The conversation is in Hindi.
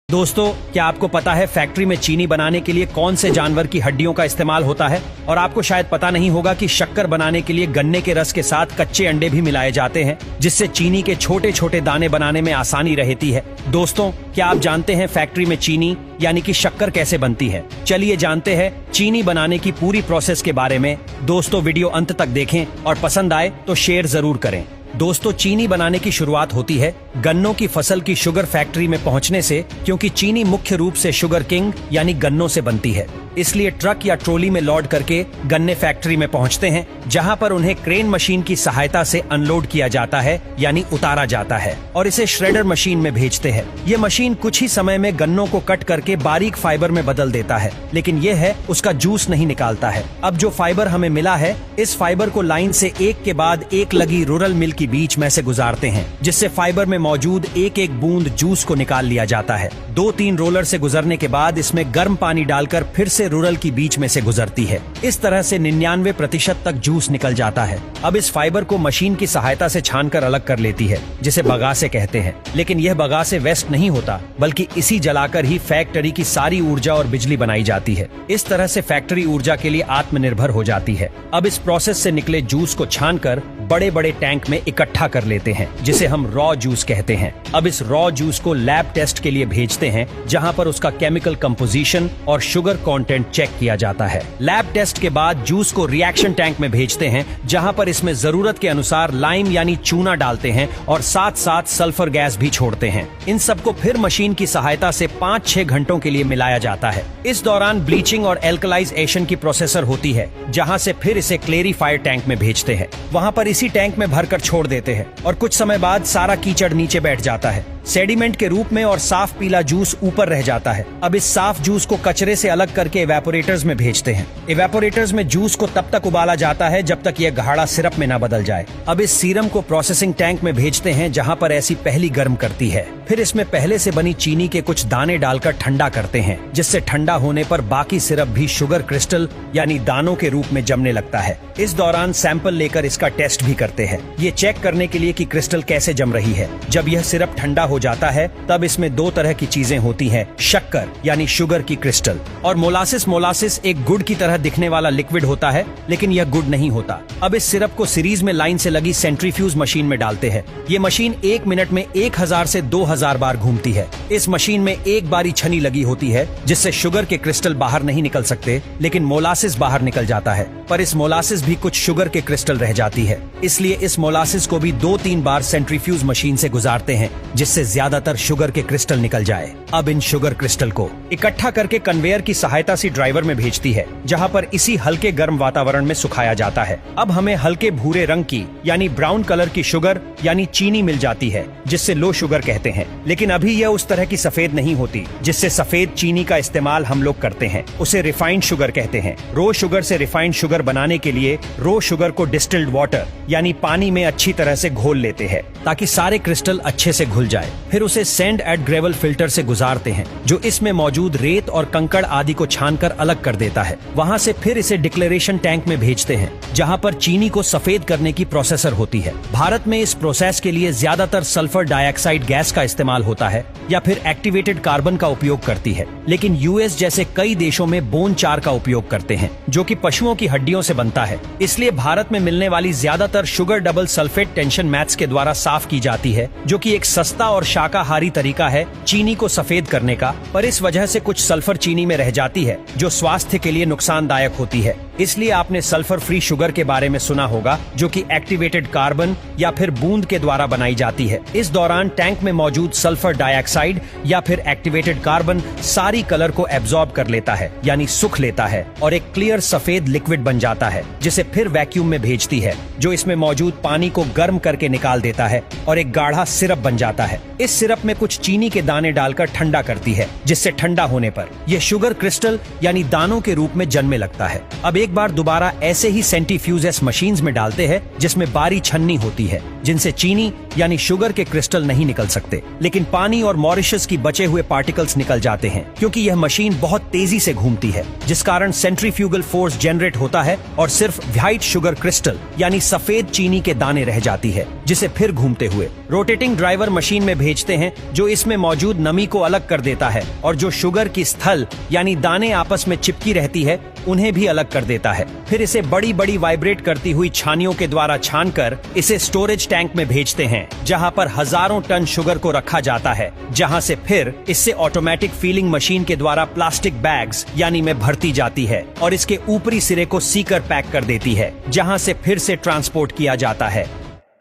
दोस्तों, क्या आपको पता है फैक्ट्री में चीनी बनाने के लिए कौन से जानवर की हड्डियों का इस्तेमाल होता है? और आपको शायद पता नहीं होगा कि शक्कर बनाने के लिए गन्ने के रस के साथ कच्चे अंडे भी मिलाए जाते हैं, जिससे चीनी के छोटे छोटे दाने बनाने में आसानी रहती है। दोस्तों, क्या आप जानते हैं फैक्ट्री में चीनी यानी कि शक्कर कैसे बनती है? चलिए जानते हैं चीनी बनाने की पूरी प्रोसेस के बारे में। दोस्तों, वीडियो अंत तक देखें और पसंद आए तो शेयर जरूर करें। दोस्तों, चीनी बनाने की शुरुआत होती है गन्नों की फसल की शुगर फैक्ट्री में पहुंचने से, क्योंकि चीनी मुख्य रूप से शुगर किंग यानी गन्नों से बनती है। इसलिए ट्रक या ट्रॉली में लोड करके गन्ने फैक्ट्री में पहुंचते हैं, जहां पर उन्हें क्रेन मशीन की सहायता से अनलोड किया जाता है यानी उतारा जाता है और इसे श्रेडर मशीन में भेजते हैं। ये मशीन कुछ ही समय में गन्नों को कट करके बारीक फाइबर में बदल देता है, लेकिन यह है उसका जूस नहीं निकालता है। अब जो फाइबर हमें मिला है, इस फाइबर को लाइन से एक के बाद एक लगी रूरल मिल के बीच में से गुजारते हैं, जिससे फाइबर में मौजूद एक एक बूंद जूस को निकाल लिया जाता है। 2-3 रोलर से गुजरने के बाद इसमें गर्म पानी डालकर फिर से रूरल की बीच में से गुजरती है। इस तरह से 99% तक जूस निकल जाता है। अब इस फाइबर को मशीन की सहायता से छानकर अलग कर लेती है, जिसे बगासे कहते हैं। लेकिन यह बगासे वेस्ट नहीं होता, बल्कि इसी जलाकर ही फैक्ट्री की सारी ऊर्जा और बिजली बनाई जाती है। इस तरह से फैक्ट्री ऊर्जा के लिए आत्मनिर्भर हो जाती है। अब इस प्रोसेस से निकले जूस को छानकर बड़े बड़े टैंक में इकट्ठा कर लेते हैं, जिसे हम रॉ जूस कहते हैं। अब इस रॉ जूस को लैब टेस्ट के लिए भेजते हैं, जहां पर उसका केमिकल कंपोजिशन और शुगर कंटेंट चेक किया जाता है। लैब टेस्ट के बाद जूस को रिएक्शन टैंक में भेजते हैं, जहां पर इसमें जरूरत के अनुसार लाइम यानी चूना डालते हैं और साथ साथ सल्फर गैस भी छोड़ते हैं। इन सबको फिर मशीन की सहायता से 5-6 घंटों के लिए मिलाया जाता है। इस दौरान ब्लीचिंग और एल्कलाइजेशन की प्रोसेसर होती है, जहां से फिर इसे क्लेरिफायर टैंक में भेजते हैं। वहां पर इसी टैंक में भरकर छोड़ देते हैं और कुछ समय बाद सारा कीचड़ नीचे बैठ जाता है सेडिमेंट के रूप में और साफ पीला जूस ऊपर रह जाता है। अब इस साफ जूस को कचरे से अलग करके इवेपोरेटर्स में भेजते हैं। इवेपोरेटर्स में जूस को तब तक उबाला जाता है जब तक यह गाढ़ा सिरप में न बदल जाए। अब इस सीरम को प्रोसेसिंग टैंक में भेजते हैं, जहां पर ऐसी पहली गर्म करती है। फिर इसमें पहले से बनी चीनी के कुछ दाने डालकर ठंडा करते हैं, जिससे ठंडा होने पर बाकी सिरप भी शुगर क्रिस्टल यानी दानों के रूप में जमने लगता है। इस दौरान सैंपल लेकर इसका टेस्ट भी करते हैं, ये चेक करने के लिए कि क्रिस्टल कैसे जम रही है। जब यह सिरप ठंडा हो जाता है, तब इसमें 2 तरह की चीजें होती हैं, शक्कर यानी शुगर की क्रिस्टल और मोलासिस। मोलासिस एक गुड़ की तरह दिखने वाला लिक्विड होता है, लेकिन यह गुड़ नहीं होता। अब इस सिरप को सीरीज में लाइन से लगी सेंट्रीफ्यूज मशीन में डालते हैं। ये मशीन 1 मिनट में 1000 से 2000 बार घूमती है। इस मशीन में एक बारी छनी लगी होती है, जिससे शुगर के क्रिस्टल बाहर नहीं निकल सकते, लेकिन मोलासिस बाहर निकल जाता है। पर इस मोलासिस भी कुछ शुगर के क्रिस्टल रह जाती है, इसलिए इस मोलासिस को भी 2-3 बार सेंट्रीफ्यूज मशीन से गुजारते हैं, जिससे ज्यादातर शुगर के क्रिस्टल निकल जाए। अब इन शुगर क्रिस्टल को इकट्ठा करके कन्वेयर की सहायता से ड्राइवर में भेजती है, जहां पर इसी हल्के गर्म वातावरण में सुखाया जाता है। अब हमें हल्के भूरे रंग की यानी ब्राउन कलर की शुगर यानी चीनी मिल जाती है, जिससे लो शुगर कहते हैं। लेकिन अभी यह उस तरह की सफेद नहीं होती जिससे सफेद चीनी का इस्तेमाल हम लोग करते हैं। उसे रिफाइंड शुगर कहते हैं। रो शुगर से रिफाइंड शुगर बनाने के लिए रो शुगर को डिस्टिल्ड वाटर यानी पानी में अच्छी तरह से घोल लेते हैं, ताकि सारे क्रिस्टल अच्छे से घुल जाए। फिर उसे सैंड एंड ग्रेवल फिल्टर से गुजारते हैं, जो इसमें मौजूद रेत और कंकड़ आदि को छानकर अलग कर देता है। वहां से फिर इसे डिक्लेरेशन टैंक में भेजते हैं, जहां पर चीनी को सफेद करने की प्रोसेसर होती है। भारत में इस प्रोसेस के लिए ज्यादातर सल्फर डाइऑक्साइड गैस का इस्तेमाल होता है या फिर एक्टिवेटेड कार्बन का उपयोग करती है, लेकिन यूएस जैसे कई देशों में बोन चार का उपयोग करते हैं, जो कि पशुओं की हड्डियों से बनता है। इसलिए भारत में मिलने वाली ज्यादातर sugar double sulphate tension maths के द्वारा साफ की जाती है, जो कि एक सस्ता और शाकाहारी तरीका है चीनी को सफेद करने का। पर इस वजह से कुछ सल्फर चीनी में रह जाती है, जो स्वास्थ्य के लिए नुकसानदायक होती है। इसलिए आपने सल्फर फ्री शुगर के बारे में सुना होगा, जो कि एक्टिवेटेड कार्बन या फिर बूंद के द्वारा बनाई जाती है। इस दौरान टैंक में मौजूद सल्फर डाइऑक्साइड या फिर एक्टिवेटेड कार्बन सारी कलर को एब्जॉर्ब कर लेता है यानी सुख लेता है और एक क्लियर सफेद लिक्विड बन जाता है, जिसे फिर वैक्यूम में भेजती है, जो इसमें मौजूद पानी को गर्म करके निकाल देता है और एक गाढ़ा सिरप बन जाता है। इस सिरप में कुछ चीनी के दाने डालकर ठंडा करती है, जिससे ठंडा होने पर यह शुगर क्रिस्टल यानी दानों के रूप में जन्मने लगता है। अब एक एक बार दोबारा ऐसे ही सेंट्रीफ्यूजेस मशीन्स में डालते हैं जिसमें बारी छन्नी होती है, जिनसे चीनी यानी शुगर के क्रिस्टल नहीं निकल सकते, लेकिन पानी और मॉरिशस की बचे हुए पार्टिकल्स निकल जाते हैं क्योंकि यह मशीन बहुत तेजी से घूमती है, जिस कारण सेंट्रीफ्यूगल फोर्स जनरेट होता है और सिर्फ व्हाइट शुगर क्रिस्टल यानी सफेद चीनी के दाने रह जाती है, जिसे फिर घूमते हुए रोटेटिंग ड्राइवर मशीन में भेजते हैं, जो इसमें मौजूद नमी को अलग कर देता है और जो शुगर की स्थल यानी दाने आपस में चिपकी रहती है उन्हें भी अलग कर देता है। फिर इसे बड़ी बड़ी वाइब्रेट करती हुई छानियों के द्वारा छानकर इसे स्टोरेज टैंक में भेजते हैं, जहां पर हजारों टन शुगर को रखा जाता है, जहां से फिर इससे ऑटोमेटिक फीलिंग मशीन के द्वारा प्लास्टिक बैग्स यानी में भरती जाती है और इसके ऊपरी सिरे को सीकर पैक कर देती है, जहां से फिर से ट्रांसपोर्ट किया जाता है।